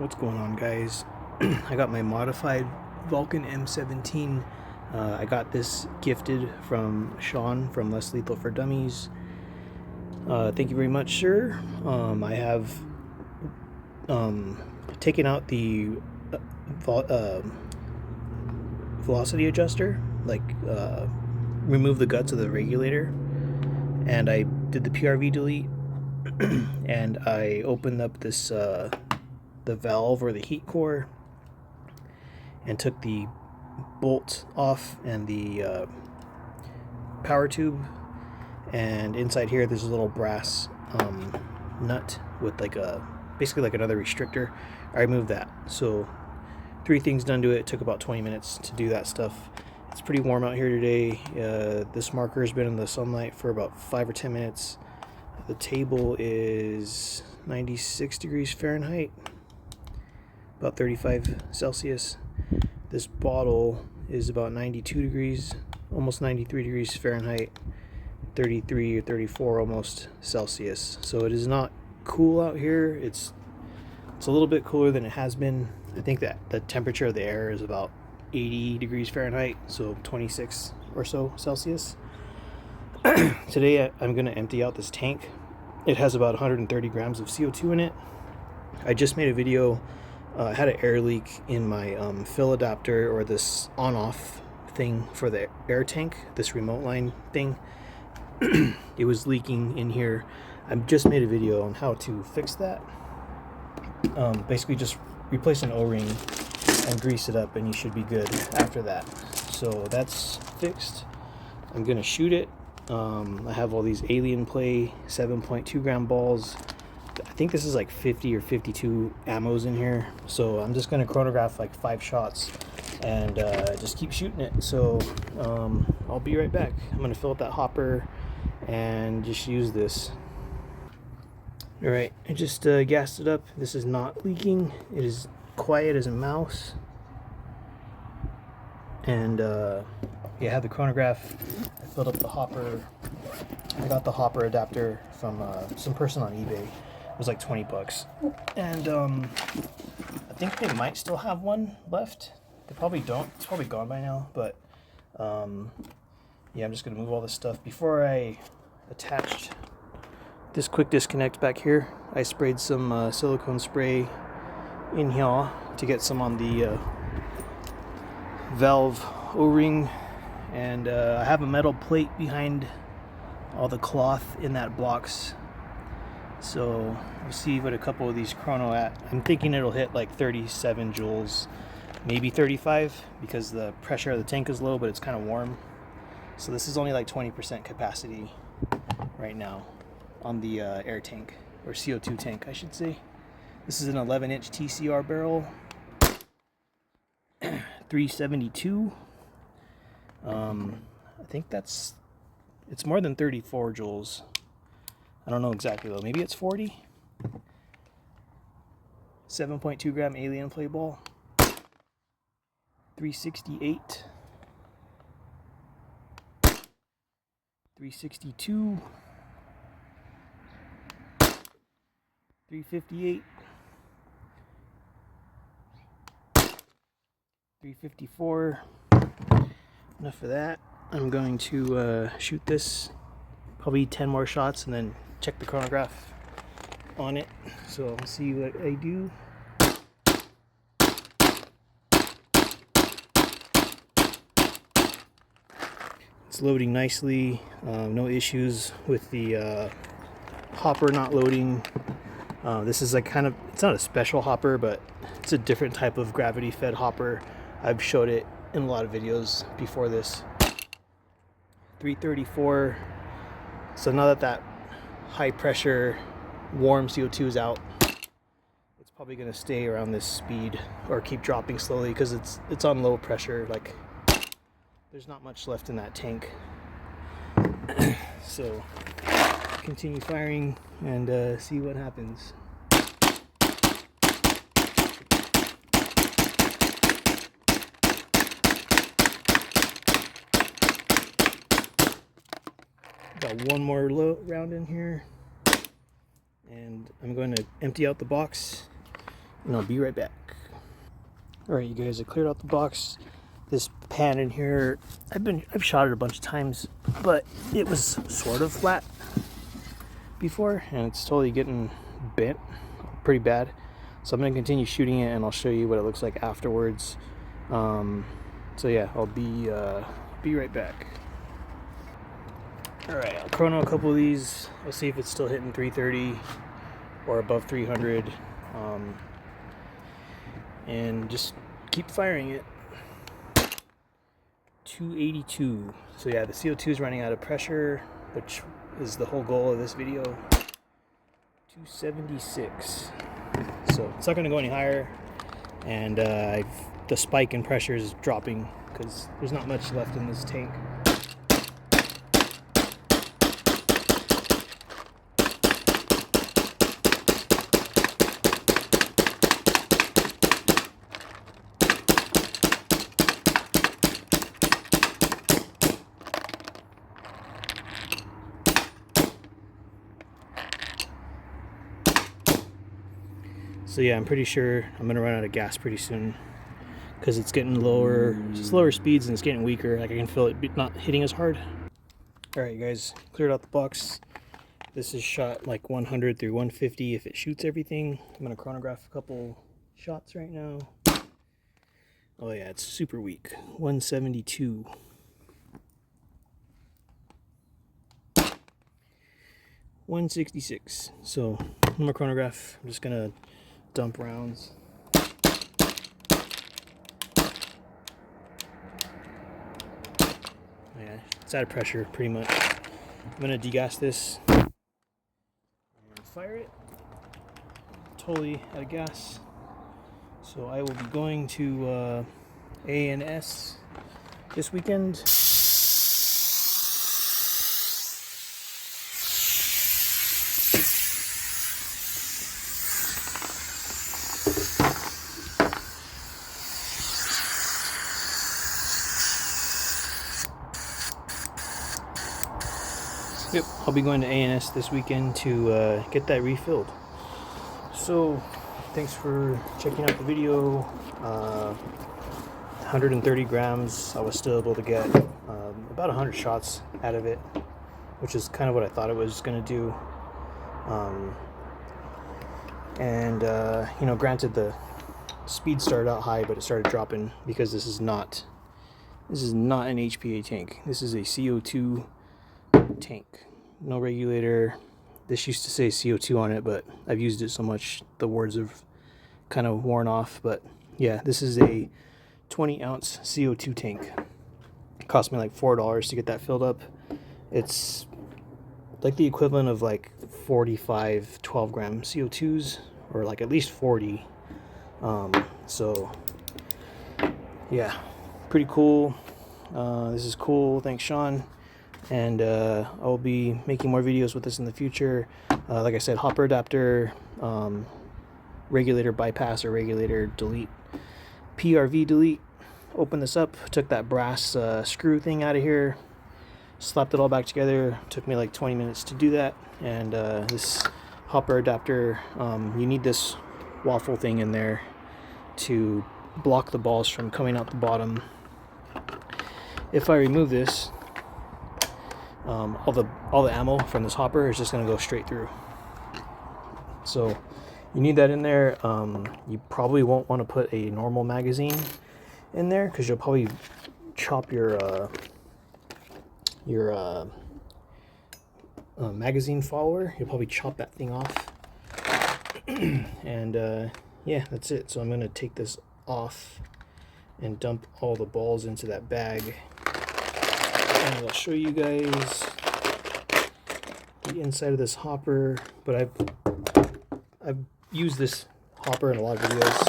What's going on, guys? I got my modified Valken M17. I got this gifted from Sean from Less Lethal for Dummies. Thank you very much, sir. I have taken out the velocity adjuster, remove the guts of the regulator, and I did the PRV delete, and I opened up this the valve or the heat core and took the bolt off and the power tube, and inside here there's a little brass nut with basically like another restrictor. I removed that. So 3 things done to it. It took about 20 minutes to do that stuff. It's pretty warm out here today. This marker has been in the sunlight for about 5 or 10 minutes. The table is 96 degrees Fahrenheit, about 35 Celsius. This bottle is about 92 degrees, almost 93 degrees Fahrenheit, 33 or 34 almost Celsius. So it is not cool out here. It's a little bit cooler than it has been. I think that the temperature of the air is about 80 degrees Fahrenheit, so 26 or so Celsius. Today I'm going to empty out this tank. It has about 130 grams of CO2 in it. I just made a video. I had an air leak in my fill adapter, or this on-off thing for the air tank, this remote line thing. It was leaking in here. I just made a video on how to fix that. Basically just replace an O-ring and grease it up and you should be good after that. So that's fixed. I'm gonna shoot it. I have all these Alien Play 7.2 gram balls. I think this is like 50 or 52 ammos in here. So I'm just gonna chronograph like 5 shots and just keep shooting it. So I'll be right back. I'm gonna fill up that hopper and just use this. Alright, I just gassed it up. This is not leaking. It is quiet as a mouse. And yeah, I have the chronograph. I filled up the hopper. I got the hopper adapter from some person on eBay. It was like 20 bucks. And I think they might still have one left. They probably don't. It's probably gone by now. But yeah, I'm just going to move all this stuff. Before I attached this quick disconnect back here, I sprayed some silicone spray in here to get some on the valve O-ring, and I have a metal plate behind all the cloth in that box, so we'll see what a couple of these Chrono at. I'm thinking it'll hit like 37 joules, maybe 35, because the pressure of the tank is low, but it's kind of warm. So this is only like 20% capacity right now on the air tank, or CO2 tank I should say. This is an 11-inch TCR barrel, 372. I think it's more than 34 joules. I don't know exactly though. Maybe it's 40. 7.2 gram Alien Play ball. 368. 362. 358. 354. Enough of that. I'm going to shoot this probably 10 more shots and then check the chronograph on it. So I'll see what I do. It's loading nicely. No issues with the hopper not loading. This is like it's not a special hopper, but it's a different type of gravity fed hopper. I've showed it in a lot of videos before this. 334. So now that high pressure warm CO2 is out, it's probably going to stay around this speed or keep dropping slowly because it's on low pressure. Like, there's not much left in that tank. So continue firing and see what happens. Got one more round in here, and I'm going to empty out the box and I'll be right back. Alright, you guys, I cleared out the box. This pan in here, I've shot it a bunch of times, but it was sort of flat before, and it's totally getting bent pretty bad. So I'm going to continue shooting it, and I'll show you what it looks like afterwards. So yeah, I'll be right back. Alright, I'll chrono a couple of these. I'll see if it's still hitting 330 or above 300. And just keep firing it. 282. So yeah, the CO2 is running out of pressure, which is the whole goal of this video. 276. So it's not going to go any higher, and the spike in pressure is dropping because there's not much left in this tank. So yeah, I'm pretty sure I'm gonna run out of gas pretty soon because it's getting slower speeds, and it's getting weaker. Like I can feel it not hitting as hard. All right, guys, cleared out the box. This is shot like 100 through 150 if it shoots everything. I'm gonna chronograph a couple shots right now. Oh yeah, it's super weak. 172. 166. So I'm gonna chronograph. I'm just gonna dump rounds. Yeah, it's out of pressure pretty much. I'm gonna degas this and fire it. Totally out of gas. So I will be going to A&S this weekend. Yep, I'll be going to A&S this weekend to get that refilled. So, thanks for checking out the video. 130 grams, I was still able to get about 100 shots out of it, which is kind of what I thought it was going to do. You know, granted the speed started out high, but it started dropping because this is not an HPA tank. This is a CO2 tank, no regulator. This used to say CO2 on it, but I've used it so much the words have kind of worn off. But yeah, this is a 20-ounce CO2 tank. It cost me like $4 to get that filled up. It's like the equivalent of like 45 12-gram CO2s, or like at least 40. So yeah, pretty cool. This is cool. Thanks, Sean. And I'll be making more videos with this in the future. Like I said, hopper adapter, regulator bypass or regulator delete, PRV delete. Open this up, took that brass screw thing out of here, slapped it all back together. Took me like 20 minutes to do that. And this hopper adapter, you need this waffle thing in there to block the balls from coming out the bottom. If I remove this, all the ammo from this hopper is just going to go straight through. So you need that in there. You probably won't want to put a normal magazine in there because you'll probably chop your magazine follower. You'll probably chop that thing off. And yeah, that's it. So I'm going to take this off and dump all the balls into that bag. And I'll show you guys the inside of this hopper. But I've used this hopper in a lot of videos.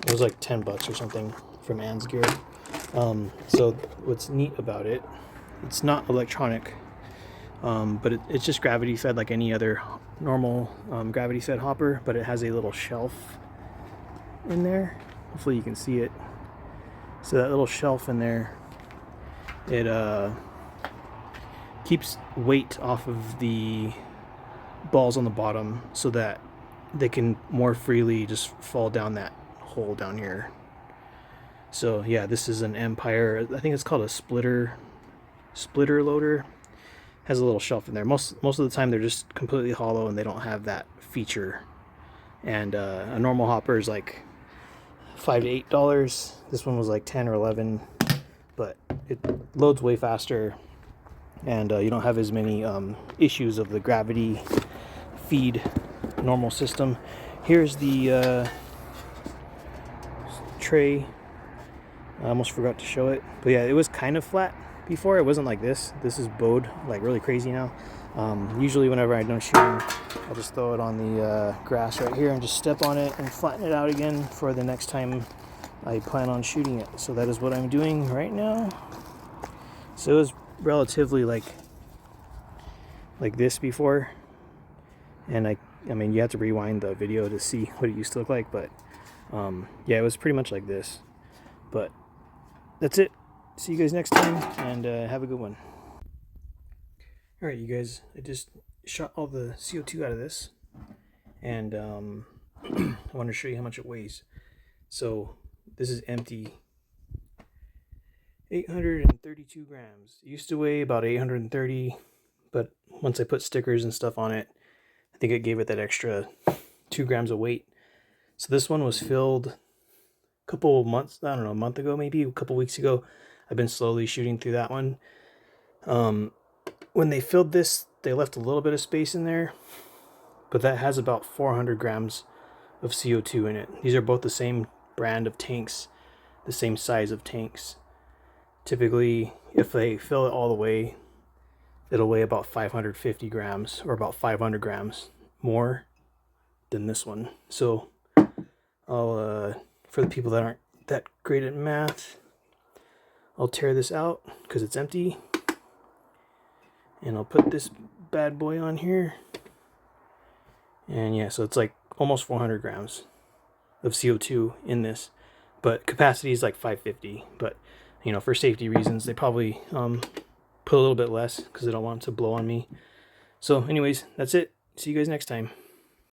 It was like $10 or something from Ann's Gear. So what's neat about it, it's not electronic, but it's just gravity fed like any other normal gravity fed hopper, but it has a little shelf in there. Hopefully you can see it. So that little shelf in there, it keeps weight off of the balls on the bottom so that they can more freely just fall down that hole down here. So yeah, this is an Empire, I think it's called a splitter loader. Has a little shelf in there. Most of the time they're just completely hollow and they don't have that feature. And a normal hopper is like $5 to $8. This one was like 10 or 11, but it loads way faster, and you don't have as many issues of the gravity feed normal system. Here's the tray. I almost forgot to show it, but yeah, it was kind of flat before. It wasn't like this. This is bowed like really crazy now. Usually whenever I'm done shooting, I'll just throw it on the grass right here and just step on it and flatten it out again for the next time I plan on shooting it. So that is what I'm doing right now. So it was relatively like this before, and I mean, you have to rewind the video to see what it used to look like, but yeah, it was pretty much like this. But that's it. See you guys next time, and have a good one. Alright, you guys, I just shot all the CO2 out of this, and I want to show you how much it weighs. So this is empty. 832 grams. It used to weigh about 830, but once I put stickers and stuff on it, I think it gave it that extra 2 grams of weight. So this one was filled a couple of months, I don't know, a month ago, maybe a couple weeks ago. I've been slowly shooting through that one. When they filled this, they left a little bit of space in there, but that has about 400 grams of CO2 in it. These are both the same brand of tanks, the same size of tanks. Typically, if they fill it all the way, it'll weigh about 550 grams, or about 500 grams more than this one. So I'll, for the people that aren't that great at math, I'll tear this out because it's empty, and I'll put this bad boy on here, and yeah, so it's like almost 400 grams of CO2 in this, but capacity is like 550. But you know, for safety reasons, they probably put a little bit less because they don't want it to blow on me. So anyways, that's it. See you guys next time.